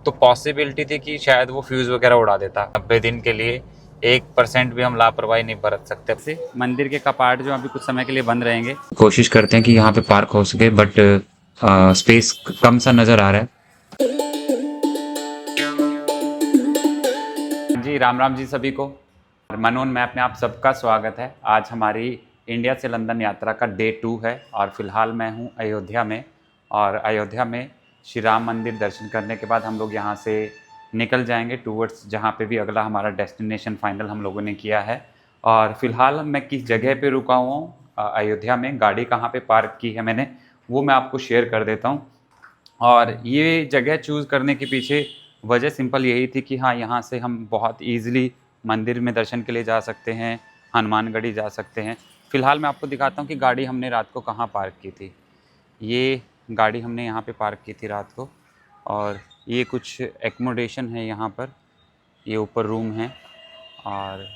तो पॉसिबिलिटी थी कि शायद वो फ्यूज़ वगैरह उड़ा देता। 90 दिन के लिए 1% भी हम लापरवाही नहीं बरत सकते। से मंदिर के कपाट जो अभी कुछ समय के लिए बंद रहेंगे, कोशिश करते हैं कि यहाँ पे पार्क हो सके, बट स्पेस कम सा नज़र आ रहा है। जी राम राम जी सभी को। मनोन मैप में आप सबका स्वागत है। आज हमारी इंडिया से लंदन यात्रा का डे 2 है और फिलहाल मैं हूँ अयोध्या में। और अयोध्या में श्री राम मंदिर दर्शन करने के बाद हम लोग यहाँ से निकल जाएंगे टूवर्ड्स जहाँ पे भी अगला हमारा डेस्टिनेशन फाइनल हम लोगों ने किया है। और फिलहाल मैं किस जगह पे रुका हुआ हूँ अयोध्या में, गाड़ी कहाँ पे पार्क की है मैंने, वो मैं आपको शेयर कर देता हूँ। और ये जगह चूज़ करने के पीछे वजह सिंपल यही थी कि हाँ, यहाँ से हम बहुत ईज़िली मंदिर में दर्शन के लिए जा सकते हैं, हनुमानगढ़ी जा सकते हैं। फ़िलहाल मैं आपको दिखाता हूँ कि गाड़ी हमने रात को कहाँ पार्क की थी। ये गाड़ी हमने यहाँ पे पार्क की थी रात को, और ये कुछ एकोमोडेशन है यहाँ पर। ये ऊपर रूम है और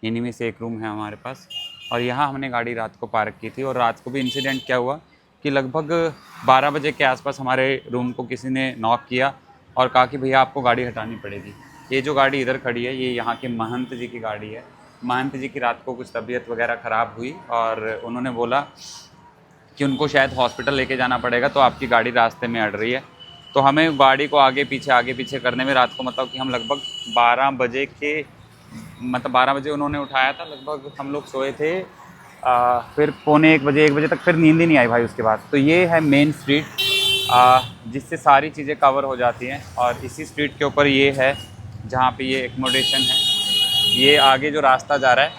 इन्हीं में से एक रूम है हमारे पास, और यहाँ हमने गाड़ी रात को पार्क की थी। और रात को भी इंसिडेंट क्या हुआ कि लगभग 12 बजे के आसपास हमारे रूम को किसी ने नॉक किया और कहा कि भैया आपको गाड़ी हटानी पड़ेगी। ये जो गाड़ी इधर खड़ी है, ये यहाँ के महंत जी की गाड़ी है। महंत जी की रात को कुछ तबीयत वगैरह ख़राब हुई और उन्होंने बोला कि उनको शायद हॉस्पिटल लेके जाना पड़ेगा, तो आपकी गाड़ी रास्ते में अड़ रही है। तो हमें गाड़ी को आगे पीछे करने में रात को मतलब कि हम लगभग 12 बजे उन्होंने उठाया था। लगभग हम लोग सोए थे फिर पौने 1 बजे तक फिर नींद ही नहीं आई भाई उसके बाद। तो ये है मेन स्ट्रीट जिससे सारी चीज़ें कवर हो जाती हैं, और इसी स्ट्रीट के ऊपर ये है जहाँ पे ये एकोमोडेशन है। ये आगे जो रास्ता जा रहा है,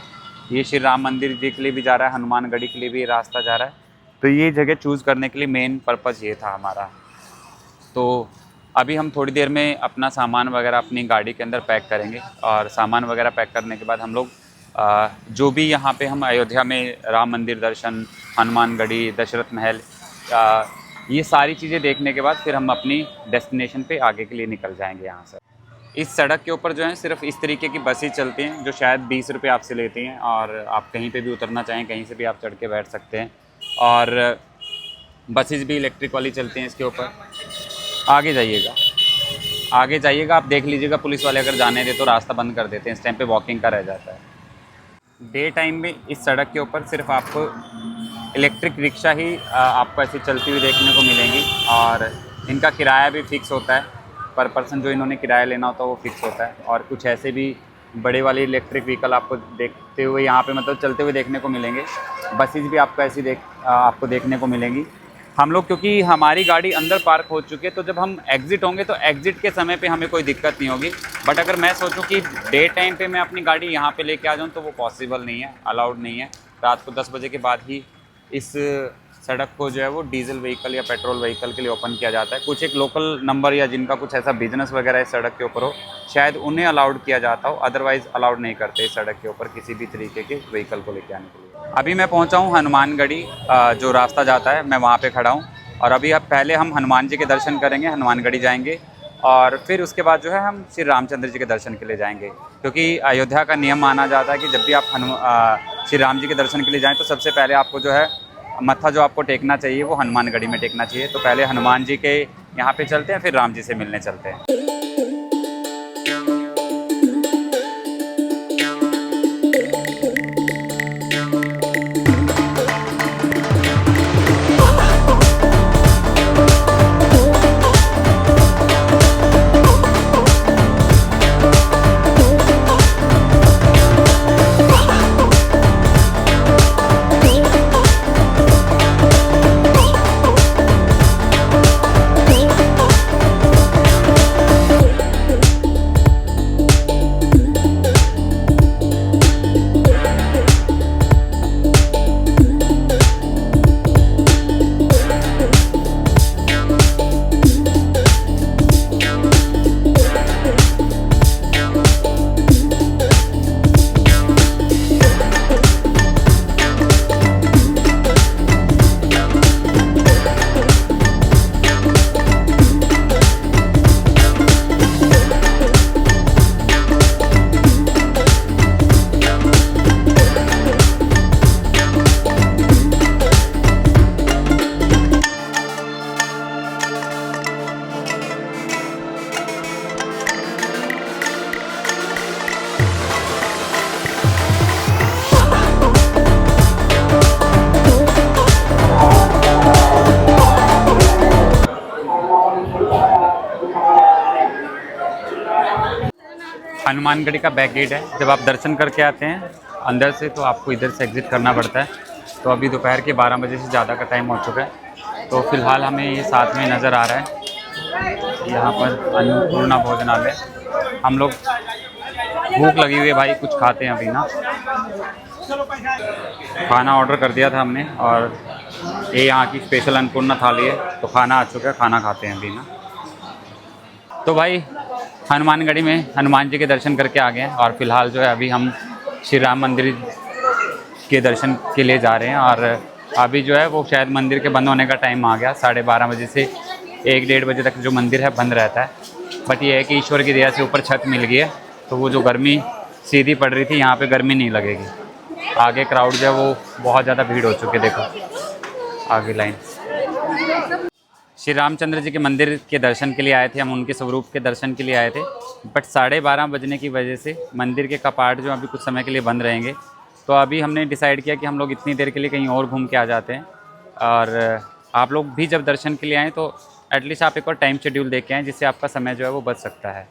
ये श्री राम मंदिर जी के लिए भी जा रहा है, हनुमानगढ़ी के लिए भी ये रास्ता जा रहा है। तो ये जगह चूज़ करने के लिए मेन पर्पज़ ये था हमारा। तो अभी हम थोड़ी देर में अपना सामान वगैरह अपनी गाड़ी के अंदर पैक करेंगे, और सामान वगैरह पैक करने के बाद हम लोग जो भी यहाँ पे हम अयोध्या में राम मंदिर दर्शन, हनुमानगढ़ी, दशरथ महल, ये सारी चीज़ें देखने के बाद फिर हम अपनी डेस्टिनेशन पे आगे के लिए निकल जाएंगे यहाँ से। इस सड़क के ऊपर जो है सिर्फ इस तरीके की बसें चलती हैं जो शायद 20 रुपये आपसे लेती हैं, और आप कहीं पे भी उतरना चाहें कहीं से भी आप चढ़ के बैठ सकते हैं। और बसेस भी इलेक्ट्रिक वाली चलती हैं इसके ऊपर। आगे जाइएगा, आप देख लीजिएगा, पुलिस वाले अगर जाने दे तो रास्ता बंद कर देते हैं, इस टाइम पे वॉकिंग का रह जाता है। डे टाइम में इस सड़क के ऊपर सिर्फ आपको इलेक्ट्रिक रिक्शा ही आपको ऐसी चलती हुई देखने को मिलेंगी, और इनका किराया भी फ़िक्स होता है। पर पर्सन जो इन्होंने किराया लेना होता है वो फ़िक्स होता है। और कुछ ऐसे भी बड़े वाले इलेक्ट्रिक व्हीकल आपको देखते हुए यहाँ पे मतलब चलते हुए देखने को मिलेंगे। बसेस भी आपको ऐसी आपको देखने को मिलेंगी। हम लोग क्योंकि हमारी गाड़ी अंदर पार्क हो चुकी है, तो जब हम एग्ज़िट होंगे तो एग्ज़िट के समय पे हमें कोई दिक्कत नहीं होगी। बट अगर मैं सोचूं कि डे टाइम पे मैं अपनी गाड़ी यहाँ पे लेके आ जाऊँ तो वो पॉसिबल नहीं है, अलाउड नहीं है। रात को 10 बजे के बाद ही इस सड़क को जो है वो डीजल व्हीकल या पेट्रोल व्हीकल के लिए ओपन किया जाता है। कुछ एक लोकल नंबर या जिनका कुछ ऐसा बिजनेस वगैरह इस सड़क के ऊपर हो, शायद उन्हें अलाउड किया जाता हो, अदरवाइज़ अलाउड नहीं करते इस सड़क के ऊपर किसी भी तरीके के व्हीकल को लेके आने के लिए। अभी मैं पहुँचा हूँ हनुमानगढ़ी, जो रास्ता जाता है मैं वहाँ पर खड़ा हूँ। और अभी अब पहले हम हनुमान जी के दर्शन करेंगे, हनुमानगढ़ी जाएंगे, और फिर उसके बाद जो है हम श्री रामचंद्र जी के दर्शन के लिए जाएंगे। क्योंकि अयोध्या का नियम माना जाता है कि जब भी आप श्री राम जी के दर्शन के लिए जाएं तो सबसे पहले आपको जो है मत्था जो आपको टेकना चाहिए वो हनुमानगढ़ी में टेकना चाहिए। तो पहले हनुमान जी के यहाँ पे चलते हैं, फिर राम जी से मिलने चलते हैं। हनुमानगढ़ी का बैक गेट है। जब आप दर्शन करके आते हैं अंदर से तो आपको इधर से एग्ज़िट करना पड़ता है। तो अभी दोपहर के 12 बजे से ज़्यादा का टाइम हो चुका है। तो फ़िलहाल हमें ये साथ में नज़र आ रहा है, यहाँ पर अन्नपूर्णा भोजनालय। हम लोग भूख लगी हुई है भाई, कुछ खाते हैं अभी ना। खाना ऑर्डर कर दिया था हमने और ये यहाँ की स्पेशल अन्नपूर्णा थाली है। तो खाना आ चुका है, खाना खाते हैं अभी ना। तो भाई हनुमानगढ़ी में हनुमान जी के दर्शन करके आ गए हैं और फिलहाल जो है अभी हम श्री राम मंदिर के दर्शन के लिए जा रहे हैं। और अभी जो है वो शायद मंदिर के बंद होने का टाइम आ गया। 12:30 बजे से 1-1:30 बजे तक जो मंदिर है बंद रहता है। बट ये है कि ईश्वर की दया से ऊपर छत मिल गई है, तो वो जो गर्मी सीधी पड़ रही थी यहाँ पे गर्मी नहीं लगेगी। आगे क्राउड जो है वो बहुत ज़्यादा भीड़ हो चुकी है, देखो आगे लाइन। श्री रामचंद्र जी के मंदिर के दर्शन के लिए आए थे हम, उनके स्वरूप के दर्शन के लिए आए थे। बट 12:30 बजने की वजह से मंदिर के कपाट जो अभी कुछ समय के लिए बंद रहेंगे। तो अभी हमने डिसाइड किया कि हम लोग इतनी देर के लिए कहीं और घूम के आ जाते हैं। और आप लोग भी जब दर्शन के लिए आएँ तो एटलीस्ट आप एक और टाइम शेड्यूल देख के आएँ, जिससे आपका समय जो है वो बच सकता है।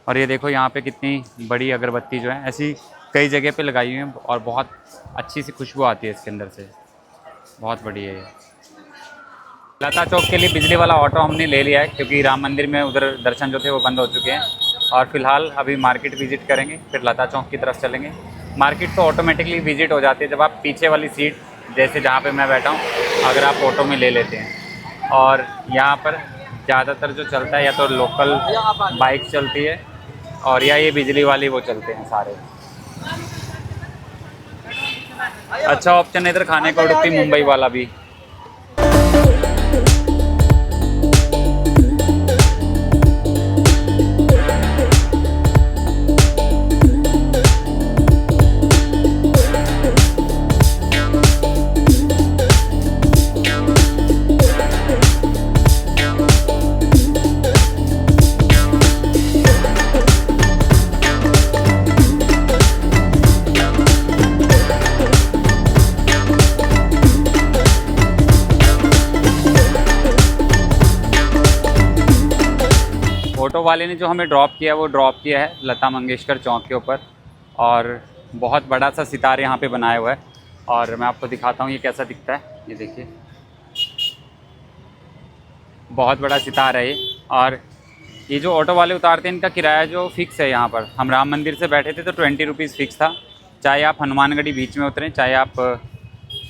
और ये देखो यहाँ पे कितनी बड़ी अगरबत्ती जो है ऐसी कई जगह पे लगाई हुई है और बहुत अच्छी सी खुशबू आती है इसके अंदर से, बहुत बढ़िया है ये। लता चौक के लिए बिजली वाला ऑटो हमने ले लिया है, क्योंकि राम मंदिर में उधर दर्शन जो थे वो बंद हो चुके हैं। और फिलहाल अभी मार्केट विजिट करेंगे, फिर लता चौक की तरफ चलेंगे। मार्केट तो ऑटोमेटिकली विजिट हो जाती है जब आप पीछे वाली सीट, जैसे जहाँ पे मैं बैठा हूँ, अगर आप ऑटो में ले लेते हैं। और यहाँ पर ज़्यादातर जो चलता है या तो लोकल बाइक चलती है और या ये बिजली वाली वो चलते हैं सारे। अच्छा ऑप्शन है इधर खाने का, उडुपी मुंबई वाला भी। ऑटो वाले ने जो हमें ड्रॉप किया वो ड्रॉप किया है लता मंगेशकर चौक के ऊपर। और बहुत बड़ा सा सितार यहाँ पे बनाया हुआ है और मैं आपको दिखाता हूँ ये कैसा दिखता है। ये देखिए बहुत बड़ा सितार है ये। और ये जो ऑटो वाले उतारते हैं इनका किराया जो फिक्स है, यहाँ पर हम राम मंदिर से बैठे थे तो 20 रुपीज़ फिक्स था। चाहे आप हनुमानगढ़ी बीच में उतरें, चाहे आप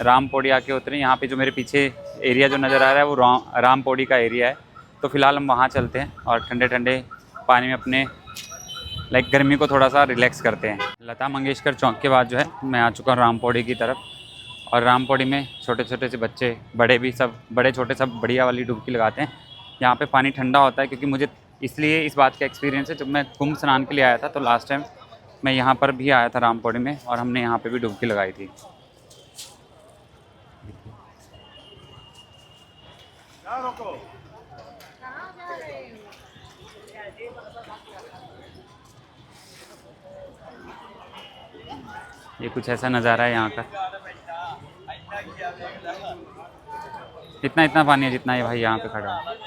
राम पौड़ी आके उतरें। यहाँ पे जो मेरे पीछे एरिया जो नज़र आ रहा है वो राम पौड़ी का एरिया है। तो फ़िलहाल हम वहाँ चलते हैं और ठंडे ठंडे पानी में अपने गर्मी को थोड़ा सा रिलैक्स करते हैं। लता मंगेशकर चौक के बाद जो है मैं आ चुका हूँ राम पौड़ी की तरफ। और राम पौड़ी में छोटे छोटे से बच्चे, बड़े भी, सब बड़े छोटे सब बढ़िया वाली डुबकी लगाते हैं। यहाँ पे पानी ठंडा होता है, क्योंकि मुझे इसलिए इस बात का एक्सपीरियंस है, जब मैं कुंभ स्नान के लिए आया था तो लास्ट टाइम मैं यहाँ पर भी आया था राम पौड़ी में और हमने यहाँ पर भी डुबकी लगाई थी। ये कुछ ऐसा नज़ारा है यहाँ का। इतना पानी है जितना ये भाई यहाँ पे खड़ा है।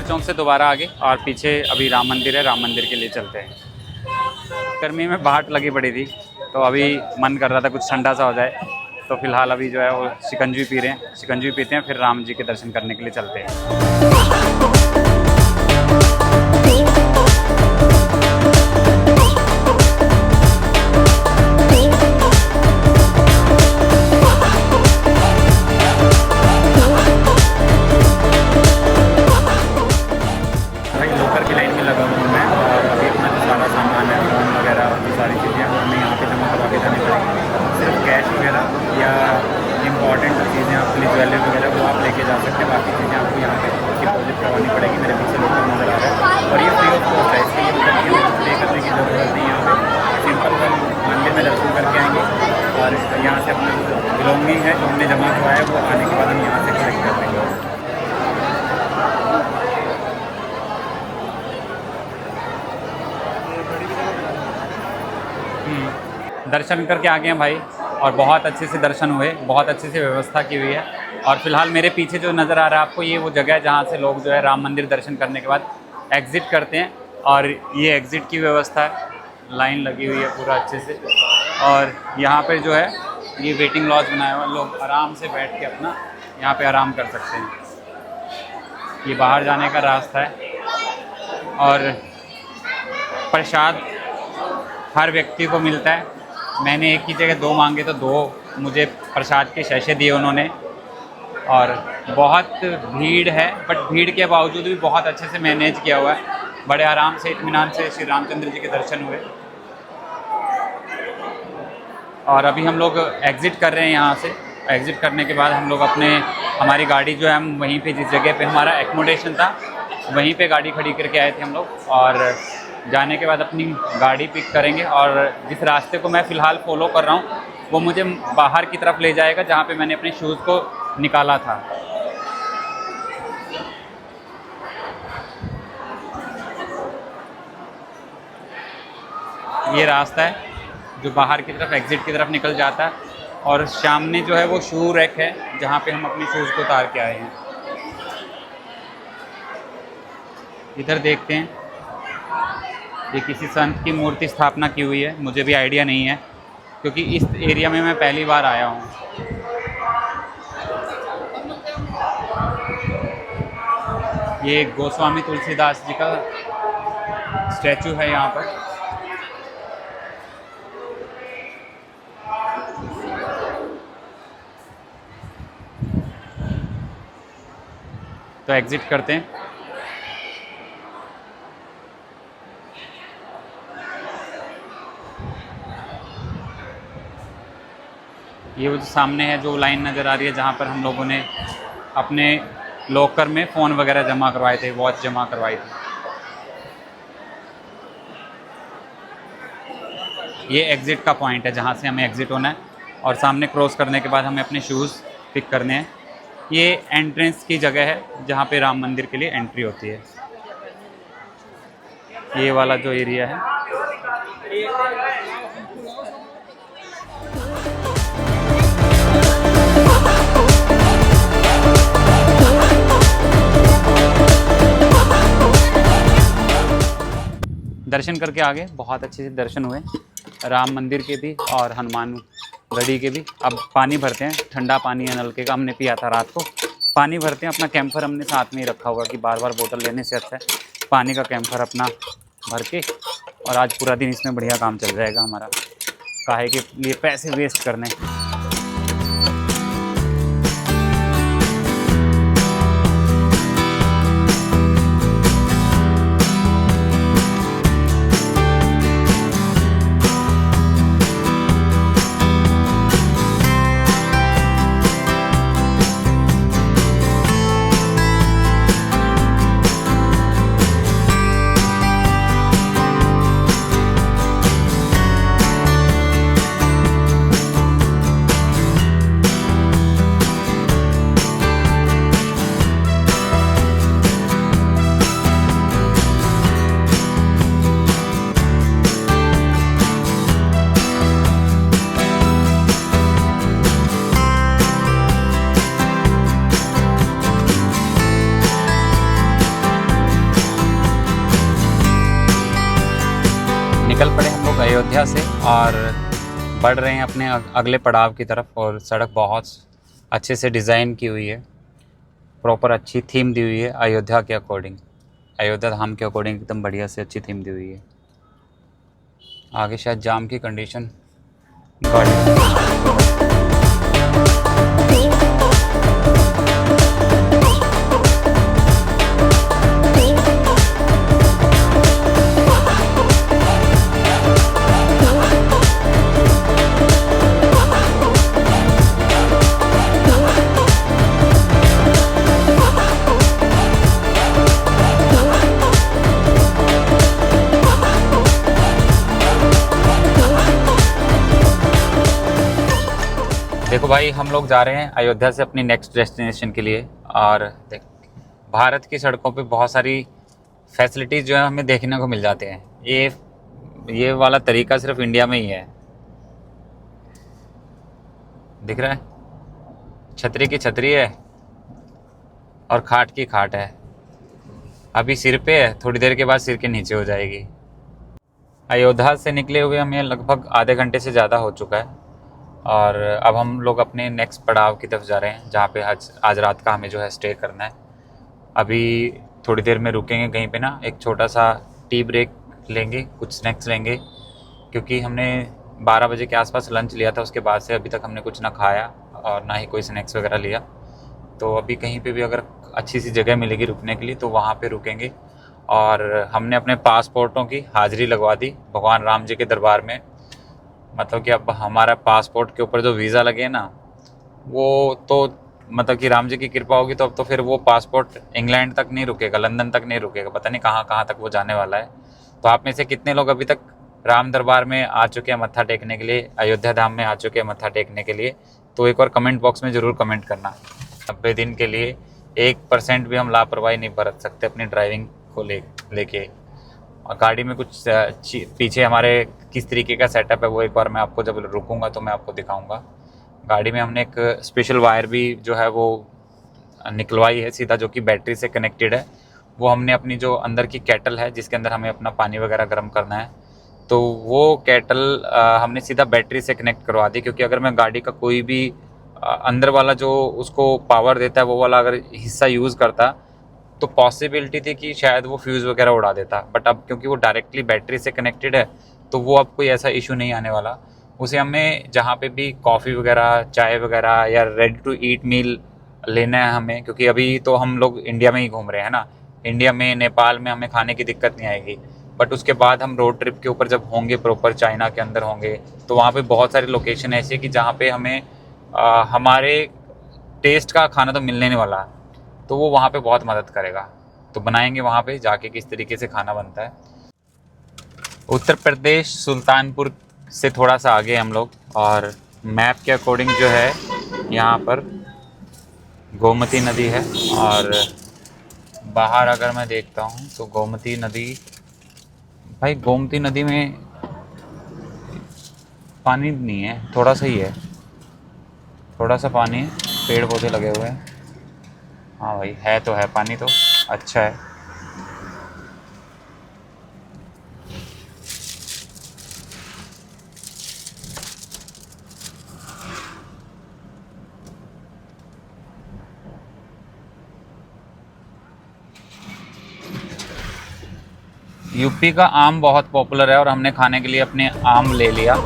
चौक से दोबारा आगे और पीछे अभी राम मंदिर है, राम मंदिर के लिए चलते हैं। गर्मी में बाट लगी पड़ी थी तो अभी मन कर रहा था कुछ ठंडा सा हो जाए, तो फिलहाल अभी जो है वो शिकंजी पी रहे हैं। शिकंजी पीते हैं फिर राम जी के दर्शन करने के लिए चलते हैं। इंपॉर्टेंट चीज़ें आपके लिए ज्वेलरी वगैरह वो आप लेके जा सकते हैं, बाकी चीज़ें आपको यहाँ पे मनी है जो हमने जमा करवाया है वो आने के बाद हम यहाँ से कलेक्ट कर लेंगे। दर्शन करके आ गए हैं भाई, और बहुत अच्छे से दर्शन हुए, बहुत अच्छे से व्यवस्था की हुई है। और फिलहाल मेरे पीछे जो नज़र आ रहा है आपको, ये वो जगह है जहाँ से लोग जो है राम मंदिर दर्शन करने के बाद एग्ज़िट करते हैं। और ये एग्ज़िट की व्यवस्था है, लाइन लगी हुई है पूरा अच्छे से। और यहाँ पे जो है ये वेटिंग लॉज बनाया हुआ है, लोग आराम से बैठ के अपना यहाँ पे आराम कर सकते हैं। ये बाहर जाने का रास्ता है। और प्रसाद हर व्यक्ति को मिलता है। मैंने एक की जगह 2 मांगे तो 2 मुझे प्रसाद के शैशे दिए उन्होंने। और बहुत भीड़ है, बट भीड़ के बावजूद भी बहुत अच्छे से मैनेज किया हुआ है। बड़े आराम से इत्मीनान से श्री रामचंद्र जी के दर्शन हुए। और अभी हम लोग एग्ज़िट कर रहे हैं यहाँ से। एग्ज़िट करने के बाद हम लोग हमारी गाड़ी जो है, हम वहीं पे जिस जगह पे हमारा एकोमोडेशन था वहीं पे गाड़ी खड़ी करके आए थे हम लोग। और जाने के बाद अपनी गाड़ी पिक करेंगे। और जिस रास्ते को मैं फ़िलहाल फ़ॉलो कर रहा हूँ वो मुझे बाहर की तरफ ले जाएगा, जहाँ पे मैंने अपने शूज़ को निकाला था। ये रास्ता है जो बाहर की तरफ एग्ज़िट की तरफ निकल जाता है। और सामने जो है वो शू रैक है, जहाँ पे हम अपने शूज़ को उतार के आए हैं। इधर देखते हैं, ये किसी संत की मूर्ति स्थापना की हुई है, मुझे भी आइडिया नहीं है क्योंकि इस एरिया में मैं पहली बार आया हूँ। ये गोस्वामी तुलसीदास जी का स्टैचू है यहाँ पर। तो एग्ज़िट करते हैं। ये वो जो सामने है, जो लाइन नज़र आ रही है जहाँ पर हम लोगों ने अपने लॉकर में फ़ोन वगैरह जमा करवाए थे, वॉच जमा करवाई थी। ये एग्ज़िट का पॉइंट है जहाँ से हमें एग्ज़िट होना है। और सामने क्रॉस करने के बाद हमें अपने शूज़ पिक करने हैं। ये एंट्रेंस की जगह है जहाँ पे राम मंदिर के लिए एंट्री होती है। ये वाला जो एरिया है, दर्शन करके आगे बहुत अच्छे से दर्शन हुए, राम मंदिर के भी और हनुमान गढ़ी के भी। अब पानी भरते हैं, ठंडा पानी है नलके का, हमने पिया था रात को। पानी भरते हैं, अपना कैंपर हमने साथ में ही रखा हुआ कि बार बार बोतल लेने से अच्छा है पानी का कैंपर अपना भर के। और आज पूरा दिन इसमें बढ़िया काम चल जाएगा हमारा, काहे के लिए पैसे वेस्ट करने। निकल पड़े हम लोग अयोध्या से और बढ़ रहे हैं अपने अगले पड़ाव की तरफ। और सड़क बहुत अच्छे से डिज़ाइन की हुई है, प्रॉपर अच्छी थीम दी हुई है अयोध्या के अकॉर्डिंग, अयोध्या धाम के अकॉर्डिंग एकदम बढ़िया से अच्छी थीम दी हुई है। आगे शायद जाम की कंडीशन बढ़ देखो भाई, हम लोग जा रहे हैं अयोध्या से अपनी नेक्स्ट डेस्टिनेशन के लिए। और देख, भारत की सड़कों पे बहुत सारी फैसिलिटीज़ जो है हमें देखने को मिल जाते हैं। ये वाला तरीका सिर्फ इंडिया में ही है। दिख रहा है, छतरी की छतरी है और खाट की खाट है। अभी सिर पे है, थोड़ी देर के बाद सिर के नीचे हो जाएगी। अयोध्या से निकले हुए हमें लगभग आधे घंटे से ज़्यादा हो चुका है और अब हम लोग अपने नेक्स्ट पड़ाव की तरफ जा रहे हैं, जहाँ पे आज रात का हमें जो है स्टे करना है। अभी थोड़ी देर में रुकेंगे कहीं पे ना, एक छोटा सा टी ब्रेक लेंगे, कुछ स्नैक्स लेंगे, क्योंकि हमने 12 बजे के आसपास लंच लिया था। उसके बाद से अभी तक हमने कुछ ना खाया और ना ही कोई स्नैक्स वगैरह लिया। तो अभी कहीं पे भी अगर अच्छी सी जगह मिलेगी रुकने के लिए तो वहाँ पे रुकेंगे। और हमने अपने पासपोर्टों की हाज़िरी लगवा दी भगवान राम जी के दरबार में। मतलब कि अब हमारा पासपोर्ट के ऊपर जो वीज़ा लगे ना, वो तो मतलब कि राम जी की कृपा होगी तो अब तो फिर वो पासपोर्ट इंग्लैंड तक नहीं रुकेगा, लंदन तक नहीं रुकेगा, पता नहीं कहाँ कहाँ तक वो जाने वाला है। तो आप में से कितने लोग अभी तक राम दरबार में आ चुके हैं मत्था टेकने के लिए, अयोध्या धाम में आ चुके हैं मत्था टेकने के लिए? तो एक और कमेंट बॉक्स में ज़रूर कमेंट करना। 90 दिन के लिए 1% भी हम लापरवाही नहीं बरत सकते अपनी ड्राइविंग को लेके। और गाड़ी में कुछ पीछे हमारे किस तरीके का सेटअप है वो एक बार मैं आपको जब रुकूंगा तो मैं आपको दिखाऊंगा। गाड़ी में हमने एक स्पेशल वायर भी जो है वो निकलवाई है सीधा, जो कि बैटरी से कनेक्टेड है। वो हमने अपनी जो अंदर की केटल है जिसके अंदर हमें अपना पानी वगैरह गर्म करना है, तो वो केटल हमने सीधा बैटरी से कनेक्ट करवा दी। क्योंकि अगर मैं गाड़ी का कोई भी अंदर वाला जो उसको पावर देता है वो वाला अगर हिस्सा यूज़ करता तो पॉसिबिलिटी थी कि शायद वो फ्यूज़ वगैरह उड़ा देता। बट अब क्योंकि वो डायरेक्टली बैटरी से कनेक्टेड है तो वो अब कोई ऐसा इशू नहीं आने वाला। उसे हमें जहाँ पे भी कॉफ़ी वगैरह, चाय वगैरह या रेडी टू ईट मील लेना है हमें, क्योंकि अभी तो हम लोग इंडिया में ही घूम रहे हैं ना, इंडिया में नेपाल में हमें खाने की दिक्कत नहीं आएगी। बट उसके बाद हम रोड ट्रिप के ऊपर जब होंगे, प्रॉपर चाइना के अंदर होंगे, तो वहाँ पे बहुत सारी लोकेशन ऐसी है कि जहाँ पे हमें हमारे टेस्ट का खाना तो मिलने नहीं वाला, तो वो वहाँ पे बहुत मदद करेगा। तो बनाएंगे वहाँ पे जाके किस तरीके से खाना बनता है। उत्तर प्रदेश सुल्तानपुर से थोड़ा सा आगे हम लोग, और मैप के अकॉर्डिंग जो है यहाँ पर गोमती नदी है। और बाहर अगर मैं देखता हूँ तो गोमती नदी, भाई गोमती नदी में पानी नहीं है, थोड़ा सा ही है, थोड़ा सा पानी है, पेड़ पौधे लगे हुए हैं। हाँ भाई है तो है, पानी तो अच्छा है। यूपी का आम बहुत पॉपुलर है और हमने खाने के लिए अपने आम ले लिया।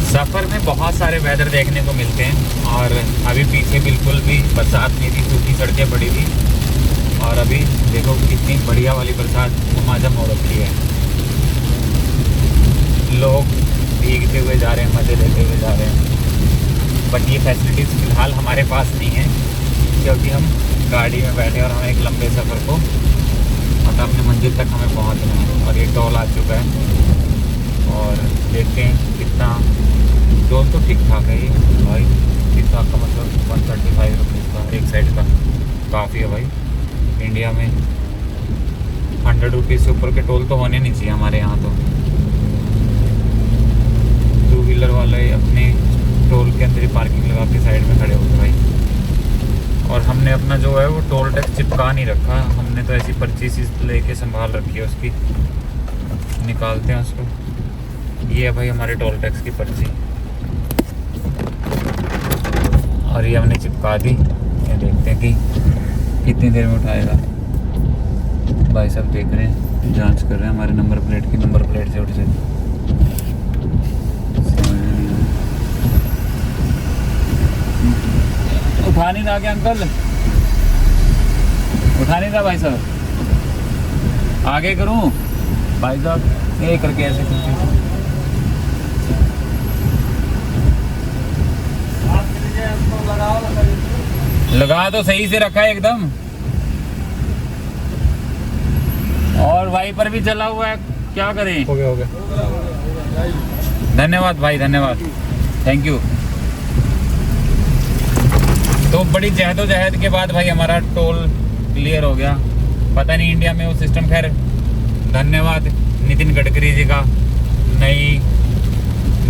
सफ़र में बहुत सारे वेदर देखने को मिलते हैं और अभी पीछे बिल्कुल भी बरसात नहीं थी, सूखी सड़कें पड़ी थी। और अभी देखो कितनी बढ़िया वाली बरसात झमाझम हो रखी है। लोग भीगते हुए जा रहे हैं, मज़े लेते हुए जा रहे हैं। बट ये फैसिलिटीज़ फ़िलहाल हमारे पास नहीं है, क्योंकि हम गाड़ी में बैठे और हमें एक लंबे सफ़र को मतलब अपने मंजिल तक हमें पहुँचना है। और ये टोल आ चुका है और देखते हैं कितना। टोल तो ठीक ठाक है ये भाई, ठीक ठाक का मतलब 135 रुपीज़ का एक साइड का, काफ़ी है भाई। इंडिया में 100 रुपीज़ से ऊपर के टोल तो होने नहीं चाहिए हमारे यहाँ। तो टू व्हीलर वाले अपने टोल के अंदर ही पार्किंग लगा के साइड में खड़े होते भाई। और हमने अपना जो है वो टोल टैक्स चिपका नहीं रखा, हमने तो ऐसी पर्ची सी लेके संभाल रखी है उसकी, निकालते हैं उसको। ये है भाई हमारे टोल टैक्स की पर्ची। और ये हमने चिपका दी। ये देखते हैं कि कितनी देर में उठाएगा। भाई साहब देख रहे हैं, जांच कर रहे हैं हमारे नंबर प्लेट की, नंबर प्लेट से उठ जाए। उठा नहीं रहा क्या अंकल? उठा नहीं रहा भाई साहब। आगे करूं भाई साहब? ये करके ऐसे लगा तो सही से रखा है एकदम, और वाइपर भी चला हुआ है। क्या करें? हो गया हो गया। धन्यवाद भाई, धन्यवाद, थैंक यू। तो बड़ी जहदोजहद के बाद भाई हमारा टोल क्लियर हो गया। पता नहीं इंडिया में वो सिस्टम, खैर धन्यवाद नितिन गडकरी जी का।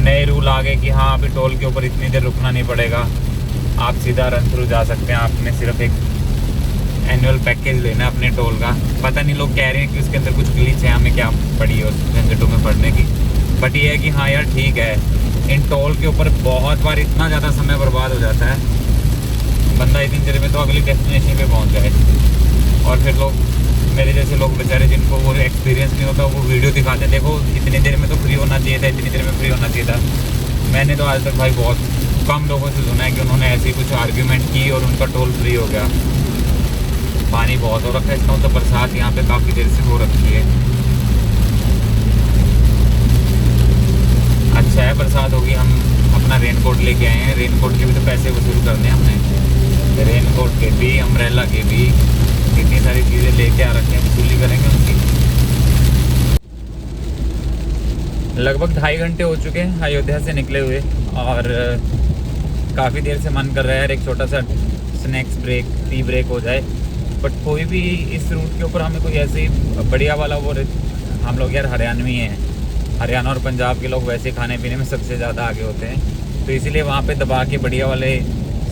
नए रूल आ गए कि हाँ अभी टोल के ऊपर इतनी देर रुकना नहीं पड़ेगा, आप सीधा रन थ्रू जा सकते हैं। आपने सिर्फ एक एनुअल पैकेज लेना है अपने टोल का। पता नहीं लोग कह रहे हैं कि उसके अंदर कुछ ग्लिच है, हमें क्या पड़ी है उस झंझटों में पड़ने की। बट ये है कि हाँ यार ठीक है, इन टोल के ऊपर बहुत बार इतना ज़्यादा समय बर्बाद हो जाता है, बंदा इतनी देर में तो अगली डेस्टिनेशन पे पहुंच जाए। और फिर लोग मेरे जैसे लोग बेचारे जिनको वो एक्सपीरियंस नहीं होता, वो वीडियो दिखाते हैं, देखो इतनी देर में तो फ्री होना चाहिए था, इतनी देर में फ्री होना चाहिए था। मैंने तो आज तक भाई बहुत कम लोगों से सुना है कि उन्होंने ऐसी कुछ आर्ग्यूमेंट की और उनका टोल फ्री हो गया। पानी बहुत हो रखा है इसका, तो बरसात यहाँ पे काफ़ी देर से हो रखी है। अच्छा है बरसात होगी, हम अपना रेनकोट लेके आए हैं। रेनकोट के भी तो पैसे वसूल करने हैं हमने, रेनकोट के भी, अम्ब्रेला के भी, इतनी सारी चीज़ें लेके आ रखे हैं, वसूली करेंगे उनकी। लगभग 2.5 घंटे हो चुके हैं अयोध्या से निकले हुए, और काफ़ी देर से मन कर रहा है यार एक छोटा सा स्नैक्स ब्रेक, टी ब्रेक हो जाए। बट कोई भी इस रूट के ऊपर हमें कोई ऐसे ही बढ़िया वाला वो, हम लोग यार हरियाणवी हैं, हरियाणा और पंजाब के लोग वैसे खाने पीने में सबसे ज़्यादा आगे होते हैं, तो इसीलिए वहाँ पे दबा के बढ़िया वाले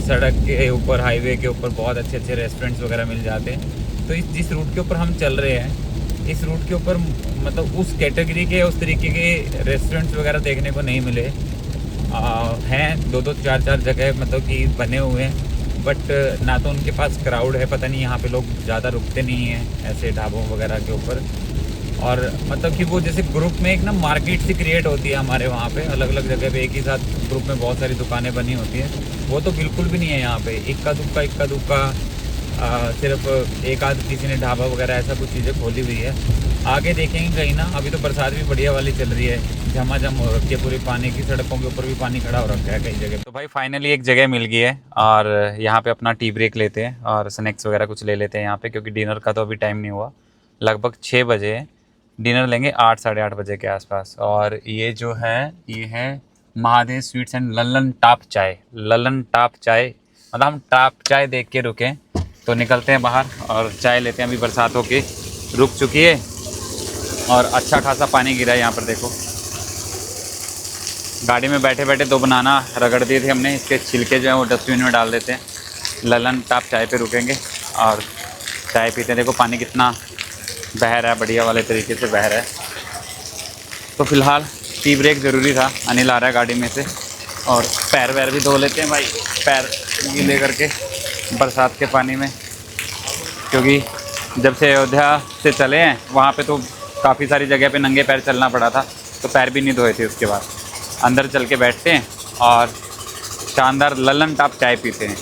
सड़क के ऊपर, हाईवे के ऊपर बहुत अच्छे अच्छे रेस्टोरेंट्स वगैरह मिल जाते हैं। तो जिस रूट के ऊपर हम चल रहे हैं, इस रूट के ऊपर मतलब उस कैटेगरी के, उस तरीके के रेस्टोरेंट्स वगैरह देखने को नहीं मिले हैं। 2-2, 4-4 जगह मतलब कि बने हुए हैं, बट ना तो उनके पास क्राउड है, पता नहीं यहाँ पे लोग ज़्यादा रुकते नहीं हैं ऐसे ढाबों वगैरह के ऊपर। और मतलब कि वो जैसे ग्रुप में एक ना मार्केट सी क्रिएट होती है हमारे वहाँ पे, अलग अलग जगह पे एक ही साथ ग्रुप में बहुत सारी दुकानें बनी होती हैं, वो तो बिल्कुल भी नहीं है यहाँ पे। इक्का दुक्का सिर्फ एक आध किसी ने ढाबा वगैरह ऐसा कुछ चीज़ें खोली हुई है। आगे देखेंगे कहीं ना, अभी तो बरसात भी बढ़िया वाली चल रही है, झमाझम हो रखी है पूरी, पानी की सड़कों के ऊपर भी पानी खड़ा हो रखा है कई जगह। तो भाई फाइनली एक जगह मिल गई है, और यहाँ पे अपना टी ब्रेक लेते हैं और स्नैक्स वगैरह कुछ ले लेते हैं यहाँ पे, क्योंकि डिनर का तो अभी टाइम नहीं हुआ। लगभग 6 बजे है, डिनर लेंगे 8 साढ़े 8 बजे के आसपास। और ये जो है, ये है Mahadev sweets and Lallan top चाय। लल्लन टाप चाय मतलब हम टाप चाय देख के रुके, तो निकलते हैं बाहर और चाय लेते हैं। अभी बरसात होके रुक चुकी है और अच्छा खासा पानी गिरा है यहाँ पर, देखो। गाड़ी में बैठे बैठे 2 बनाना रगड़ दिए थे हमने, इसके छिलके जो है वो डस्टबिन में डाल देते हैं। लल्लन टाप चाय पे रुकेंगे और चाय पीते हैं। देखो पानी कितना बह रहा है, बढ़िया वाले तरीके से बह रहा है। तो फ़िलहाल टी ब्रेक ज़रूरी था। अनिल आ रहा है गाड़ी में से, और पैर वैर भी धो लेते हैं भाई, पैर गीले करके बरसात के पानी में, क्योंकि जब से अयोध्या से चले हैं वहाँ पे तो काफ़ी सारी जगह पे नंगे पैर चलना पड़ा था, तो पैर भी नहीं धोए थे। उसके बाद अंदर चल के बैठते हैं और शानदार लल्लन टाप चाय पीते हैं।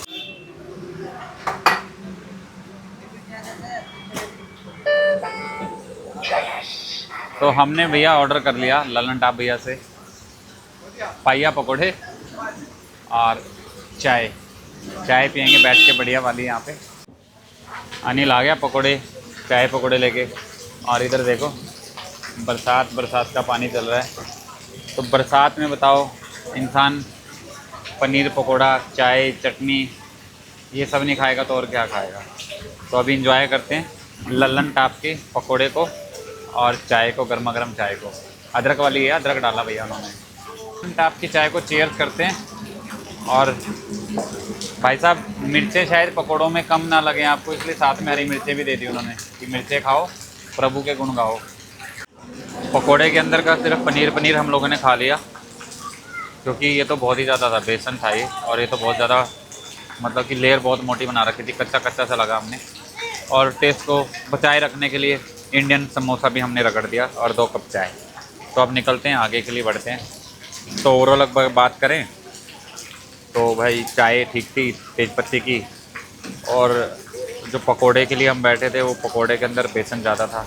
तो हमने भैया ऑर्डर कर लिया लल्लन टाप भैया से, पाइया पकोड़े और चाय पियेंगे बैठ के बढ़िया वाली यहाँ पे। अनिल आ गया पकोड़े, चाय पकोड़े लेके। और इधर देखो बरसात का पानी चल रहा है। तो बरसात में बताओ इंसान पनीर पकोड़ा, चाय, चटनी ये सब नहीं खाएगा तो और क्या खाएगा। तो अभी इंजॉय करते हैं लल्लन टाप के पकोड़े को और चाय को, गर्मा गर्म चाय को। अदरक वाली है, अदरक डाला भैया उन्होंने। लल्लन टाप की चाय को चेयर्स करते हैं। और भाई साहब मिर्चें शायद पकोड़ों में कम ना लगे आपको, इसलिए साथ में हरी मिर्चें भी दे दी उन्होंने कि मिर्चें खाओ, प्रभु के गुण गाओ। पकोड़े के अंदर का सिर्फ पनीर हम लोगों ने खा लिया, क्योंकि ये तो बहुत ही ज़्यादा था, बेसन था ये, और ये तो बहुत ज़्यादा मतलब कि लेयर बहुत मोटी बना रखी थी, कच्चा कच्चा सा लगा हमने। और टेस्ट को बचाए रखने के लिए इंडियन समोसा भी हमने रगड़ दिया और 2 कप चाय। तो अब निकलते हैं, आगे के लिए बढ़ते हैं। तो ओवरऑल अगर बात करें तो भाई चाय ठीक थी तेज पत्ती की, और जो पकोड़े के लिए हम बैठे थे वो पकोड़े के अंदर बेसन ज़्यादा था।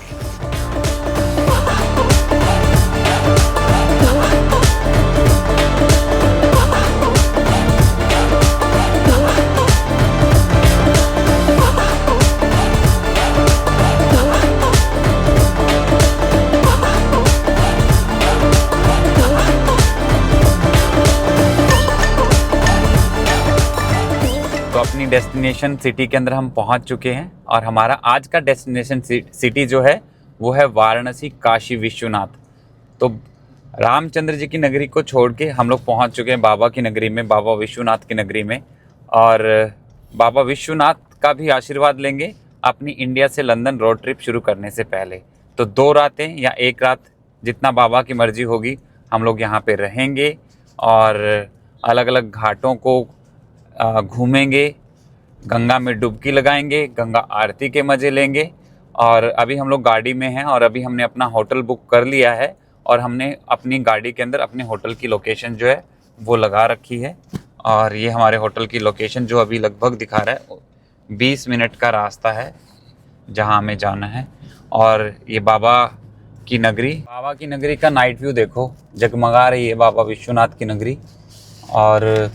तो अपनी डेस्टिनेशन सिटी के अंदर हम पहुंच चुके हैं, और हमारा आज का डेस्टिनेशन सिटी जो है वो है वाराणसी काशी विश्वनाथ। तो रामचंद्र जी की नगरी को छोड़ के हम लोग पहुंच चुके हैं बाबा की नगरी में, बाबा विश्वनाथ की नगरी में। और बाबा विश्वनाथ का भी आशीर्वाद लेंगे अपनी इंडिया से लंदन रोड ट्रिप शुरू करने से पहले। तो 2 रातें या 1 रात, जितना बाबा की मर्जी होगी, हम लोग यहाँ पे रहेंगे और अलग अलग घाटों को घूमेंगे, गंगा में डुबकी लगाएंगे, गंगा आरती के मज़े लेंगे। और अभी हम लोग गाड़ी में हैं और अभी हमने अपना होटल बुक कर लिया है, और हमने अपनी गाड़ी के अंदर अपने होटल की लोकेशन जो है वो लगा रखी है। और ये हमारे होटल की लोकेशन जो अभी लगभग दिखा रहा है 20 मिनट का रास्ता है जहाँ हमें जाना है। और ये बाबा की नगरी का नाइट व्यू देखो, जगमगा रही है बाबा विश्वनाथ की नगरी। और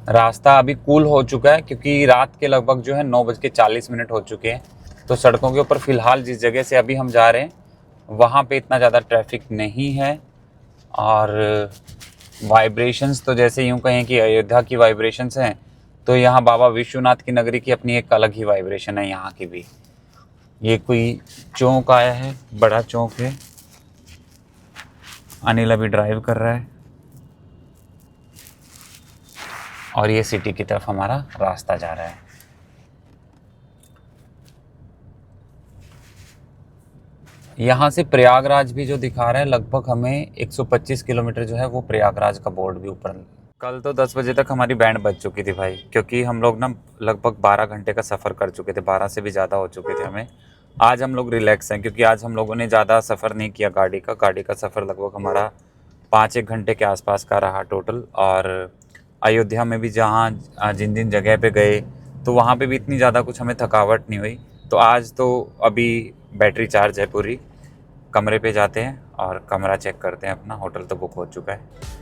रास्ता अभी कूल हो चुका है क्योंकि रात के लगभग जो है 9:40 हो चुके हैं। तो सड़कों के ऊपर फ़िलहाल जिस जगह से अभी हम जा रहे हैं वहाँ पे इतना ज़्यादा ट्रैफिक नहीं है। और वाइब्रेशंस तो जैसे यूँ कहें कि अयोध्या की वाइब्रेशंस हैं, तो यहाँ बाबा विश्वनाथ की नगरी की अपनी एक अलग ही वाइब्रेशन है यहाँ की भी। ये कोई चौक आया है, बड़ा चौक है। अनिल अभी ड्राइव कर रहा है और ये सिटी की तरफ हमारा रास्ता जा रहा है। यहाँ से प्रयागराज भी जो दिखा रहा है, लगभग हमें 125 किलोमीटर जो है वो प्रयागराज का बोर्ड भी ऊपर। कल तो 10 बजे तक हमारी बैंड बज चुकी थी भाई, क्योंकि हम लोग ना लगभग 12 घंटे का सफ़र कर चुके थे, 12 से भी ज़्यादा हो चुके थे हमें। आज हम लोग रिलैक्स हैं क्योंकि आज हम लोगों ने ज़्यादा सफ़र नहीं किया गाड़ी का सफ़र लगभग हमारा 5-1 घंटे के आसपास का रहा टोटल। और अयोध्या में भी जहाँ जिन जगह पे गए तो वहाँ पे भी इतनी ज़्यादा कुछ हमें थकावट नहीं हुई। तो आज तो अभी बैटरी चार्ज है पूरी। कमरे पे जाते हैं और कमरा चेक करते हैं अपना। होटल तो बुक हो चुका है।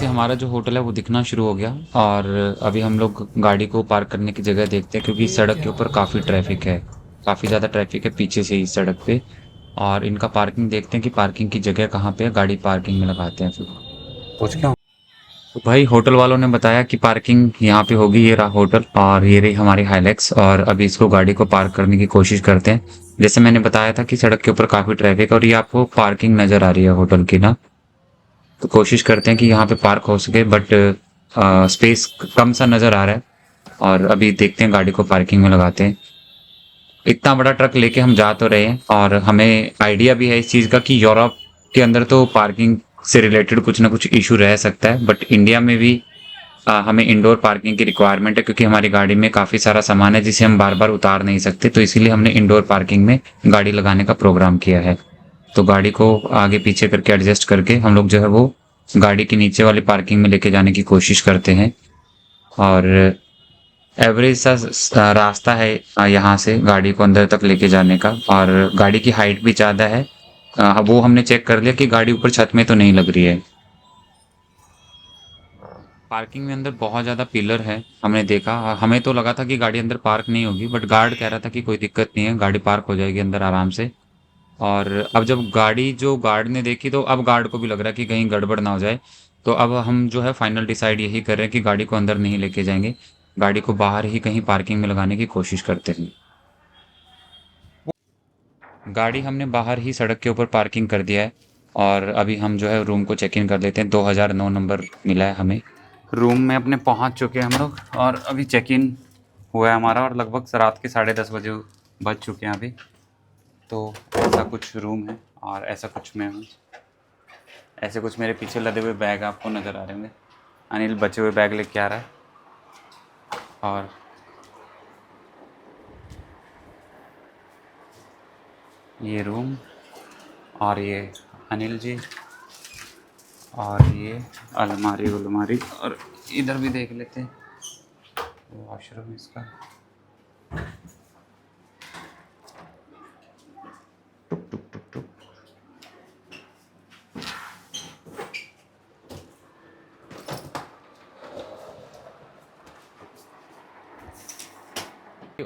हमारा जो होटल है वो दिखना शुरू हो गया, और अभी हम लोग गाड़ी को पार्क करने की जगह देखते हैं क्योंकि सड़क के ऊपर काफ़ी ट्रैफिक है, काफ़ी ज़्यादा ट्रैफिक है पीछे से ही सड़क पे। और इनका पार्किंग देखते हैं कि पार्किंग की जगह कहाँ पे है, गाड़ी पार्किंग में लगाते हैं। फिर पूछ क्या तो भाई होटल वालों ने बताया कि पार्किंग यहाँ पे होगी। ये रहा होटल और ये रही हमारी हाइलैक्स, और अभी इसको गाड़ी को पार्क करने की कोशिश करते हैं। जैसे मैंने बताया था कि सड़क के ऊपर काफ़ी ट्रैफिक, और ये आपको पार्किंग नज़र आ रही है होटल की ना। तो कोशिश करते हैं कि यहाँ पे पार्क हो सके, बट स्पेस कम सा नज़र आ रहा है। और अभी देखते हैं, गाड़ी को पार्किंग में लगाते हैं। इतना बड़ा ट्रक लेके हम जा तो रहे हैं, और हमें आइडिया भी है इस चीज़ का कि यूरोप के अंदर तो पार्किंग से रिलेटेड कुछ ना कुछ इशू रह सकता है, बट इंडिया में भी हमें इंडोर पार्किंग की रिक्वायरमेंट है, क्योंकि हमारी गाड़ी में काफ़ी सारा सामान है जिसे हम बार बार उतार नहीं सकते। तो इसीलिए हमने इंडोर पार्किंग में गाड़ी लगाने का प्रोग्राम किया है। तो गाड़ी को आगे पीछे करके एडजस्ट करके हम लोग जो है वो गाड़ी के नीचे वाली पार्किंग में लेके जाने की कोशिश करते हैं। और एवरेज सा रास्ता है यहाँ से गाड़ी को अंदर तक लेके जाने का, और गाड़ी की हाइट भी ज़्यादा है। वो हमने चेक कर लिया कि गाड़ी ऊपर छत में तो नहीं लग रही है। पार्किंग में अंदर बहुत ज़्यादा पिलर है, हमने देखा। हमें तो लगा था कि गाड़ी अंदर पार्क नहीं होगी, बट गार्ड कह रहा था कि कोई दिक्कत नहीं है, गाड़ी पार्क हो जाएगी अंदर आराम से। और अब जब गाड़ी जो गार्ड ने देखी, तो अब गार्ड को भी लग रहा है कि कहीं गड़बड़ ना हो जाए। तो अब हम जो है फाइनल डिसाइड यही कर रहे हैं कि गाड़ी को अंदर नहीं लेके जाएंगे, गाड़ी को बाहर ही कहीं पार्किंग में लगाने की कोशिश करते हैं। गाड़ी हमने बाहर ही सड़क के ऊपर पार्किंग कर दिया है, और अभी हम जो है रूम को चेक इन कर लेते हैं। 2009 नंबर मिला है हमें। रूम में अपने पहुंच चुके हैं हम लोग, और अभी चेक इन हुआ है हमारा, और लगभग रात के 10:30 बजे बज चुके हैं अभी। तो ऐसा कुछ रूम है, और ऐसा कुछ मैं हूँ। ऐसे कुछ मेरे पीछे लदे हुए बैग आपको नज़र आ रहे होंगे। अनिल बचे हुए बैग लेके आ रहा है। और ये रूम, और ये अनिल जी, और ये अलमारी उलमारी, और इधर भी देख लेते हैं वॉशरूम इसका। टुक टुक टुक टुक।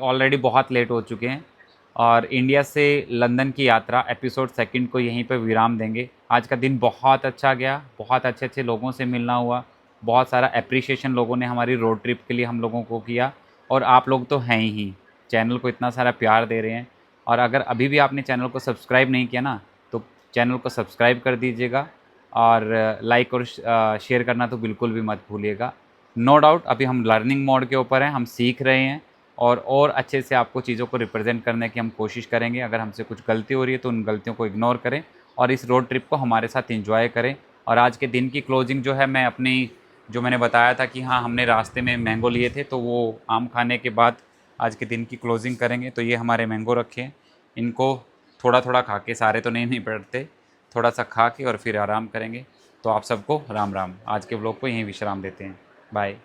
ऑलरेडी बहुत लेट हो चुके हैं, और इंडिया से लंदन की यात्रा एपिसोड सेकंड को यहीं पर विराम देंगे। आज का दिन बहुत अच्छा गया, बहुत अच्छे अच्छे लोगों से मिलना हुआ, बहुत सारा एप्रिसिएशन लोगों ने हमारी रोड ट्रिप के लिए हम लोगों को किया। और आप लोग तो हैं ही, चैनल को इतना सारा प्यार दे रहे हैं। और अगर अभी भी आपने चैनल को सब्सक्राइब नहीं किया ना, तो चैनल को सब्सक्राइब कर दीजिएगा, और लाइक और शेयर करना तो बिल्कुल भी मत भूलिएगा। नो डाउट अभी हम लर्निंग मोड के ऊपर हैं, हम सीख रहे हैं, और अच्छे से आपको चीज़ों को रिप्रेजेंट करने की हम कोशिश करेंगे। अगर हमसे कुछ गलती हो रही है तो उन गलतियों को इग्नोर करें, और इस रोड ट्रिप को हमारे साथ एंजॉय करें। और आज के दिन की क्लोजिंग जो है, मैं अपनी जो मैंने बताया था कि हाँ हमने रास्ते में मैंगो लिए थे, तो वो आम खाने के बाद आज के दिन की क्लोजिंग करेंगे। तो ये हमारे मैंगो रखे हैं, इनको थोड़ा थोड़ा खा के, सारे तो नहीं निपटते, थोड़ा सा खा के और फिर आराम करेंगे। तो आप सबको राम राम। आज के व्लॉग को यहीं विश्राम देते हैं। बाय।